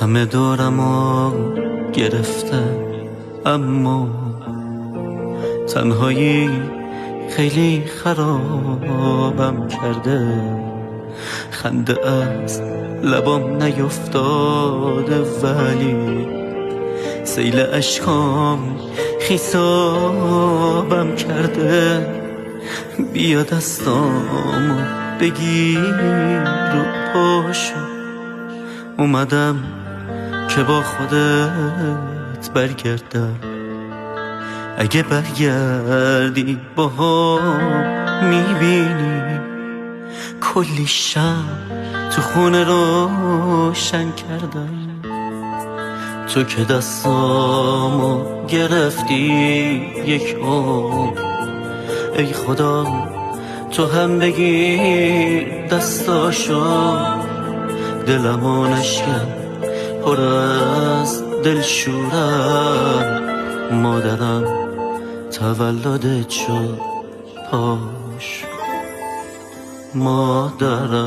همه دورمو گرفته اما تنهایی خیلی خرابم کرده. خنده از لبام نیفتاده ولی سیل اشکام خیسابم کرده. بیا دستامو بگیر و پاشو، اومدم که با خودت برگردم. اگه برگردی با هم میبینی کلی شب تو خونه روشن کردم. تو که دستامو گرفتی یک عمر، ای خدا تو هم بگیر دستاشو. دلمو نشکن پر از دلشورم، مادرم تولدت شد پاش مادرم.